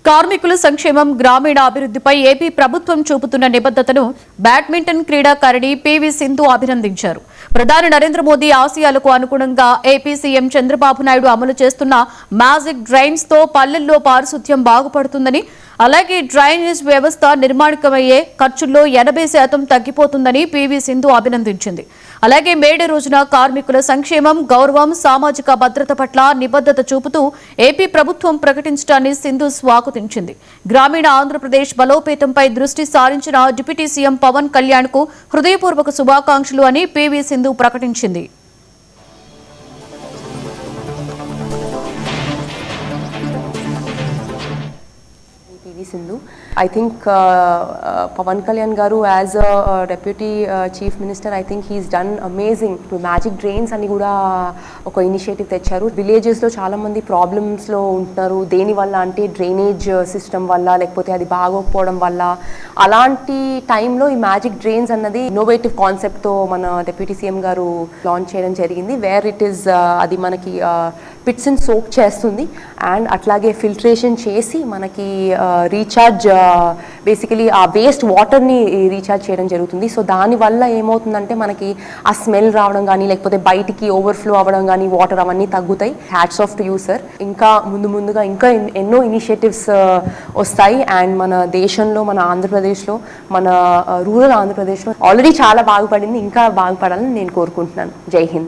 కార్మికుల సంక్షేమం గ్రామీణ అభివృద్ధిపై ఏపీ ప్రభుత్వం చూపుతున్న నిబద్ధతను బ్యాడ్మింటన్ క్రీడాకారిణి పివి సింధు అభినందించారు. ప్రధాని నరేంద్ర మోదీ ఆశయాలకు అనుగుణంగా ఏపీ సీఎం చంద్రబాబు నాయుడు అమలు చేస్తున్న మ్యాజిక్ డ్రైన్స్ తో పల్లెల్లో పారిశుధ్యం బాగుపడుతుందని, అలాగే డ్రైనేజ్ వ్యవస్థ నిర్మాణమయ్యే ఖర్చుల్లో 80% తగ్గిపోతుందని పివి సింధు అభినందించింది. అలాగే మేడే రోజున కార్మికుల సంక్షేమం, గౌరవం, సామాజిక భద్రత పట్ల నిబద్ధత చూపుతూ ఏపీ ప్రభుత్వం ప్రకటించడాన్ని సింధు స్వాగతించింది. గ్రామీణ ఆంధ్రప్రదేశ్ బలోపేతంపై దృష్టి సారించిన డిప్యూటీ సీఎం పవన్ కళ్యాణ్ కు హృదయపూర్వక శుభాకాంక్షలు అని పివి సింధు ప్రకటించింది. Sindhu. I think Pawan Kalyan Garu as a Deputy Chief Minister, I think he's done amazing to magic drains అని కూడా ఒక ఇనిషియేటివ్ తెచ్చారు. విలేజెస్ లో చాలా మంది ప్రాబ్లమ్స్ లో ఉంటున్నారు. దేని వల్ల అంటే డ్రైనేజ్ సిస్టమ్ వల్ల, లేకపోతే అది బాగోకపోవడం వల్ల. అలాంటి టైంలో ఈ మ్యాజిక్ డ్రైన్స్ అన్నది ఇన్నోవేటివ్ కాన్సెప్ట్ తో మన డిప్యూటీ సీఎం గారు లాంచ్ చేయడం జరిగింది. వేర్ ఇట్ ఈస్ అది మనకి పిట్స్ ని సోక్ చేస్తుంది అండ్ అట్లాగే ఫిల్ట్రేషన్ చేసి మనకి రీఛార్జ్ బేసికలీ ఆ వేస్ట్ వాటర్ని రీఛార్జ్ చేయడం జరుగుతుంది. సో దానివల్ల ఏమవుతుందంటే మనకి ఆ స్మెల్ రావడం కానీ, లేకపోతే బయటికి ఓవర్ఫ్లో అవ్వడం కానీ, వాటర్ అవన్నీ తగ్గుతాయి. Hats off to you sir. ఇంకా ముందుగా ఇంకా ఎన్నో ఇనిషియేటివ్స్ వస్తాయి. అండ్ మన దేశంలో, మన ఆంధ్రప్రదేశ్లో, మన రూరల్ ఆంధ్రప్రదేశ్లో ఆల్రెడీ చాలా బాగుపడింది, ఇంకా బాగుపడాలని నేను కోరుకుంటున్నాను. జై హింద్.